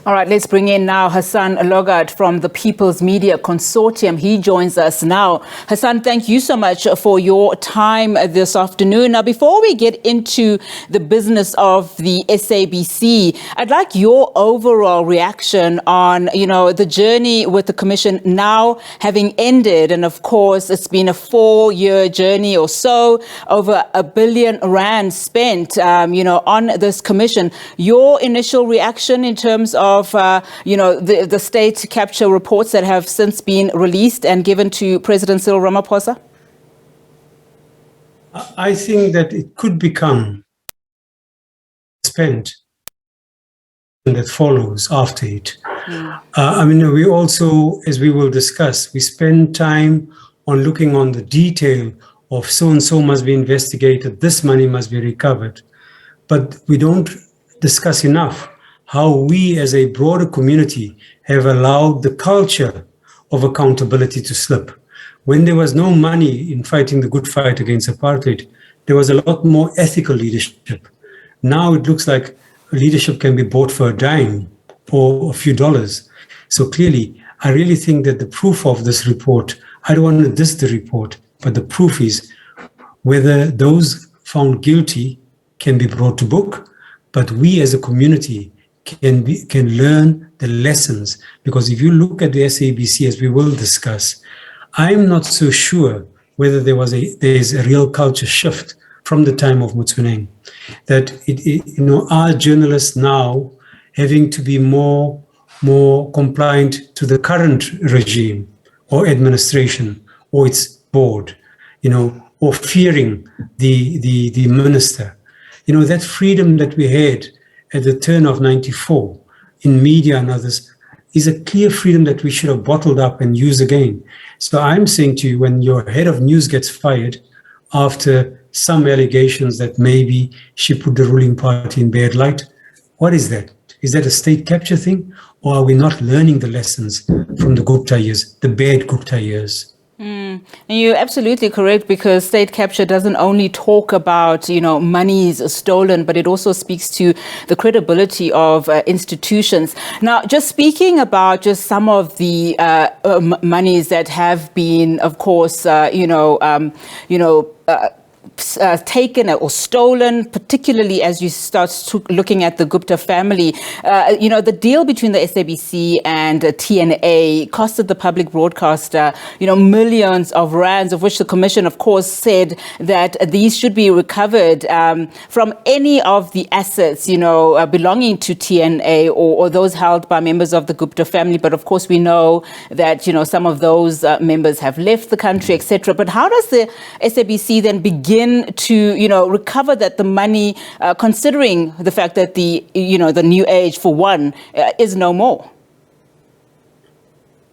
All right, let's bring in now Hassen Lorgat from the Peoples Media Consortium. He joins us now. Hassen, thank you so much for your time this afternoon. Now, before we get into the business of the SABC, I'd like your overall reaction on, the journey with the Commission now having ended. And of course, it's been a 4-year journey or so, over R1 billion spent, on this Commission. Your initial reaction in terms of the state capture reports that have since been released and given to President Cyril Ramaphosa? I think that it could become spent and that follows after it. We also, as we will discuss, we spend time on looking on the detail of so-and-so must be investigated, this money must be recovered. But we don't discuss enough how we as a broader community have allowed the culture of accountability to slip. When there was no money in fighting the good fight against apartheid, there was a lot more ethical leadership. Now it looks like leadership can be bought for a dime or a few dollars. So clearly, I really think that the proof of this report, I don't want to diss the report, but the proof is whether those found guilty can be brought to book, but we as a community can learn the lessons. Because if you look at the SABC, as we will discuss, I'm not so sure whether there's a real culture shift from the time of Motsoeneng, that our journalists now having to be more compliant to the current regime or administration or its board, or fearing the minister. That freedom that we had at the turn of 94 in media and others is a clear freedom that we should have bottled up and used again. So I'm saying to you, when your head of news gets fired after some allegations that maybe she put the ruling party in bad light, what is that? Is that a state capture thing? Or are we not learning the lessons from the Gupta years, the bad Gupta years? And you're absolutely correct, because state capture doesn't only talk about, monies stolen, but it also speaks to the credibility of institutions. Now, just speaking about just some of the monies that have been, of course, taken or stolen, particularly as you start looking at the Gupta family. The deal between the SABC and TNA costed the public broadcaster, millions of rands, of which the Commission, of course, said that these should be recovered from any of the assets, belonging to TNA or those held by members of the Gupta family. But of course, we know that, some of those members have left the country, etc. But how does the SABC then begin to, recover the money, considering the fact that the new age, for one, is no more?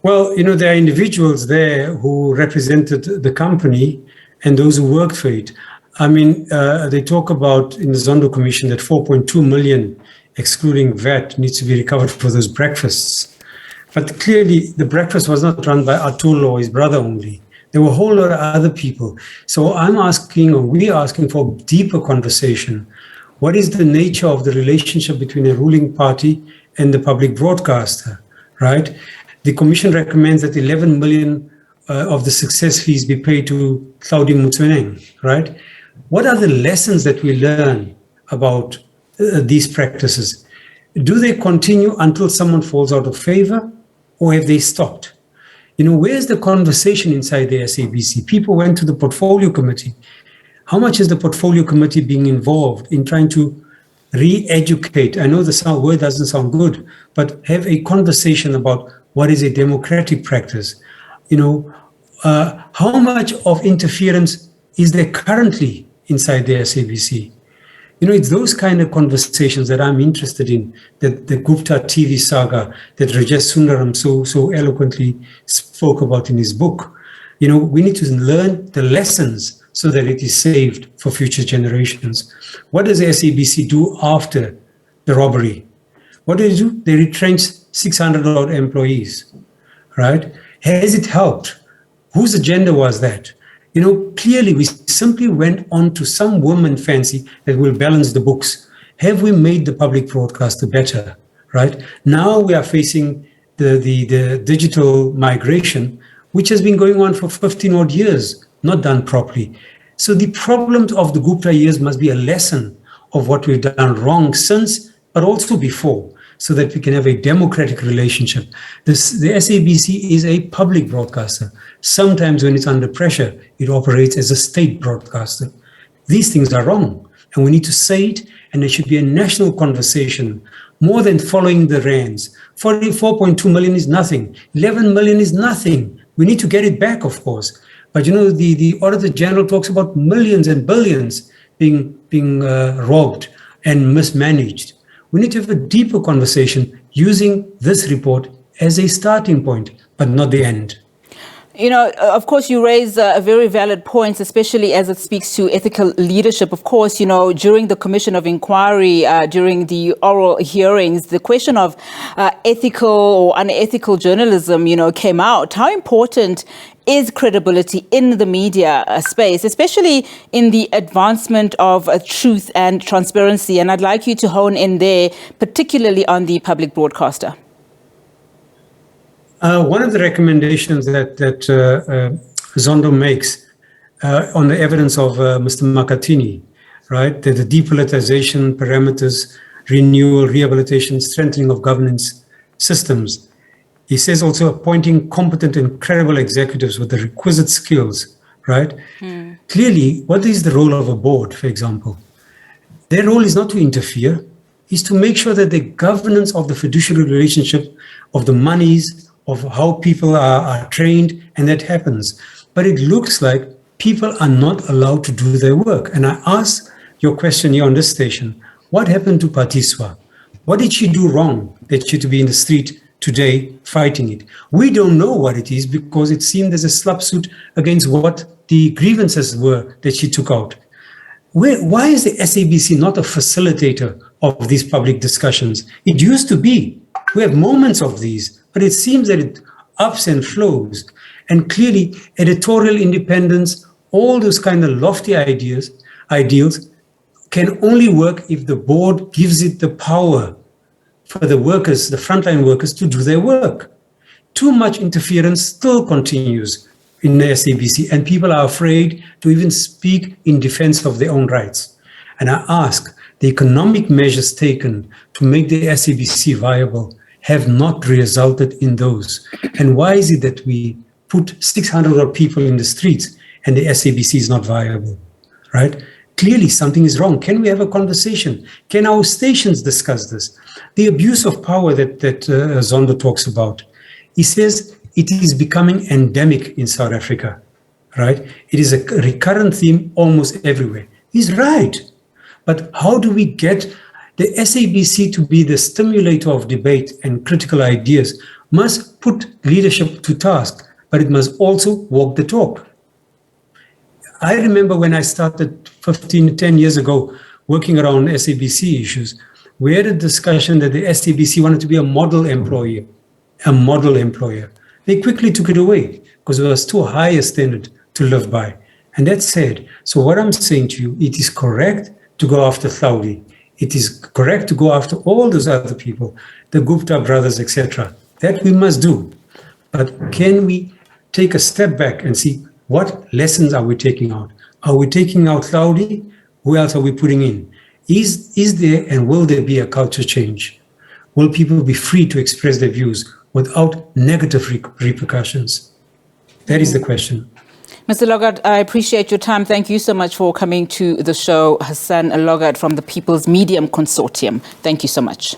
Well, there are individuals there who represented the company and those who worked for it. They talk about in the Zondo Commission that 4.2 million, excluding VAT, needs to be recovered for those breakfasts. But clearly, the breakfast was not run by Atul or his brother only. There were a whole lot of other people. So we're asking for a deeper conversation. What is the nature of the relationship between a ruling party and the public broadcaster, right? The Commission recommends that 11 million of the success fees be paid to Claudine Motsoeneng, right? What are the lessons that we learn about these practices? Do they continue until someone falls out of favor, or have they stopped? Where's the conversation inside the SABC? People went to the portfolio committee. How much is the portfolio committee being involved in trying to re-educate? I know the word doesn't sound good, but have a conversation about what is a democratic practice. How much of interference is there currently inside the SABC? It's those kind of conversations that I'm interested in, that the Gupta TV saga that Rajesh Sundaram so eloquently spoke about in his book. We need to learn the lessons so that it is saved for future generations. What does the SABC do after the robbery? What do? They retrench 600 odd employees, right? Has it helped? Whose agenda was that? Clearly we simply went on to some woman fancy that will balance the books. Have we made the public broadcaster better, right? Now we are facing the digital migration, which has been going on for 15 odd years, not done properly. So the problems of the Gupta years must be a lesson of what we've done wrong since, but also before, so that we can have a democratic relationship. The SABC is a public broadcaster. Sometimes when it's under pressure, it operates as a state broadcaster. These things are wrong, and we need to say it, and there should be a national conversation, more than following the rands. 44.2 million is nothing. 11 million is nothing. We need to get it back, of course. But the Auditor General talks about millions and billions being robbed and mismanaged. We need to have a deeper conversation using this report as a starting point, but not the end. Of course, you raise very valid points, especially as it speaks to ethical leadership. Of course, during the Commission of Inquiry, during the oral hearings, the question of ethical or unethical journalism, came out. How important is credibility in the media space, especially in the advancement of truth and transparency? And I'd like you to hone in there, particularly on the public broadcaster. One of the recommendations that Zondo makes on the evidence of Mr. Makatini, right, the depolitization parameters, renewal, rehabilitation, strengthening of governance systems. He says also appointing competent and credible executives with the requisite skills, right? Clearly, what is the role of a board, for example? Their role is not to interfere, is to make sure that the governance of the fiduciary relationship, of the monies, of how people are trained, and that happens. But it looks like people are not allowed to do their work. And I ask your question here on this station, what happened to Patiswa? What did she do wrong that she to be in the street today fighting it? We don't know what it is because it seemed as a slap suit against what the grievances were that she took out. Why is the SABC not a facilitator of these public discussions? It used to be. We have moments of these, but it seems that it ups and flows. And clearly, editorial independence, all those kind of lofty ideals can only work if the board gives it the power for the workers, the frontline workers, to do their work. Too much interference still continues in the SABC, and people are afraid to even speak in defense of their own rights. And I ask, the economic measures taken to make the SABC viable have not resulted in those. And why is it that we put 600 odd people in the streets and the SABC is not viable, right? Clearly something is wrong. Can we have a conversation? Can our stations discuss this? The abuse of power that Zondo talks about, he says it is becoming endemic in South Africa, right? It is a recurrent theme almost everywhere. He's right. But how do we get the SABC to be the stimulator of debate and critical ideas? Must put leadership to task, but it must also walk the talk. I remember when I started 10 years ago working around SABC issues, we had a discussion that the SABC wanted to be a model employer. They quickly took it away because it was too high a standard to live by. And that's sad. So what I'm saying to you, it is correct to go after Thaudi. It is correct to go after all those other people, the Gupta brothers, etc. That we must do. But can we take a step back and see what lessons are we taking out? Are we taking out Thaudi? Who else are we putting in? Is there and will there be a culture change? Will people be free to express their views without negative repercussions? That is the question. Mr. Lorgat, I appreciate your time. Thank you so much for coming to the show. Hassen Lorgat from the Peoples Media Consortium. Thank you so much.